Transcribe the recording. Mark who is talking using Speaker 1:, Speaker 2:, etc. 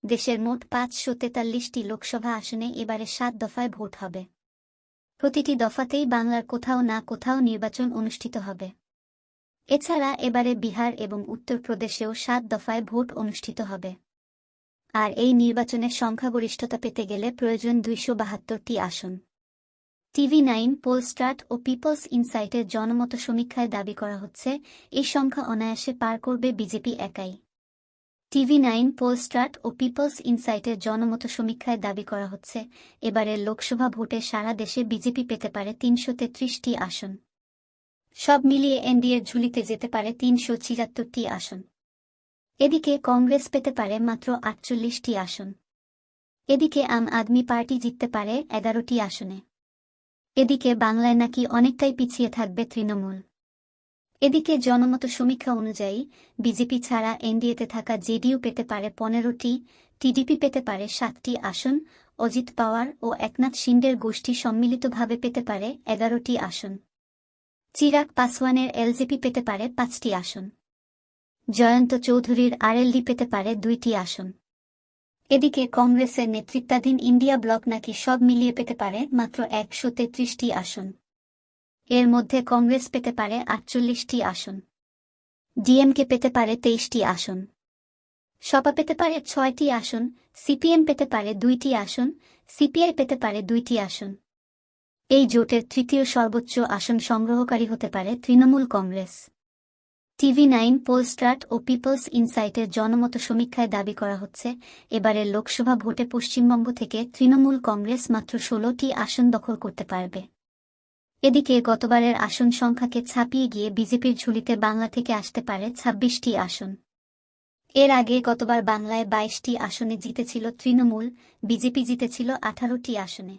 Speaker 1: দেশের মোট ৫৪৩টি লোকসভা আসনে এবারে ৭ দফায় ভোট হবে। প্রতিটি দফাতেই বাংলার কোথাও না কোথাও নির্বাচন অনুষ্ঠিত হবে। এছাড়া এবারে বিহার এবং উত্তরপ্রদেশেও ৭ দফায় ভোট অনুষ্ঠিত হবে। আর এই নির্বাচনের সংখ্যাগরিষ্ঠতা পেতে গেলে প্রয়োজন ২৭২টি আসন। TV9 পোলস্টার্ট ও পিপলস ইনসাইটের জনমত সমীক্ষায় দাবি করা হচ্ছে, এই সংখ্যা অনায়াসে পার করবে বিজেপি একাই। TV9 পোলস্টার্ট ও পিপলস ইনসাইটের জনমত সমীক্ষায় দাবি করা হচ্ছে, এবারের লোকসভা ভোটে সারা দেশে বিজেপি পেতে পারে ৩৩৩টি আসন। সব মিলিয়ে এনডিএর ঝুলিতে যেতে পারে ৩৭৪টি আসন। এদিকে কংগ্রেস পেতে পারে মাত্র ৪৮টি আসন। এদিকে আম আদমি পার্টি জিততে পারে ১১টি আসনে। এদিকে বাংলায় নাকি অনেকটাই পিছিয়ে থাকবে তৃণমূল। এদিকে জনমত সমীক্ষা অনুযায়ী বিজেপি ছাড়া এনডিএতে থাকা জেডিইউ পেতে পারে ১৫টি, টিডিপি পেতে পারে ৭টি আসন, অজিত পাওয়ার ও একনাথ শিন্ডের গোষ্ঠী সম্মিলিতভাবে পেতে পারে ১১টি আসন। চিরাগ পাসওয়ানের এলজেপি পেতে পারে ৫টি আসন। জয়ন্ত চৌধুরীর আরএলডি পেতে পারে ২টি আসন। এদিকে কংগ্রেসের নেতৃত্বাধীন ইন্ডিয়া ব্লক নাকি সব মিলিয়ে পেতে পারে মাত্র ১৩৩টি আসন। এর মধ্যে কংগ্রেস পেতে পারে ৪৮টি আসন, ডিএমকে পেতে পারে ২৩টি আসন, সপা পেতে পারে ৬টি আসন, সিপিএম পেতে পারে ২টি আসন, সিপিআই পেতে পারে ২টি আসন। এই জোটের তৃতীয় সর্বোচ্চ আসন সংগ্রহকারী হতে পারে তৃণমূল কংগ্রেস। TV9 পোলস্টার্ট ও পিপলস ইনসাইটের জনমত সমীক্ষায় দাবি করা হচ্ছে, এবারের লোকসভা ভোটে পশ্চিমবঙ্গ থেকে তৃণমূল কংগ্রেস মাত্র ১৬টি আসন দখল করতে পারবে। এদিকে গতবারের আসন সংখ্যাকে ছাপিয়ে গিয়ে বিজেপির ঝুলিতে বাংলা থেকে আসতে পারে ২৬টি আসন। এর আগে গতবার বাংলায় ২২টি আসনে জিতেছিল তৃণমূল, বিজেপি জিতেছিল ১৮টি আসনে।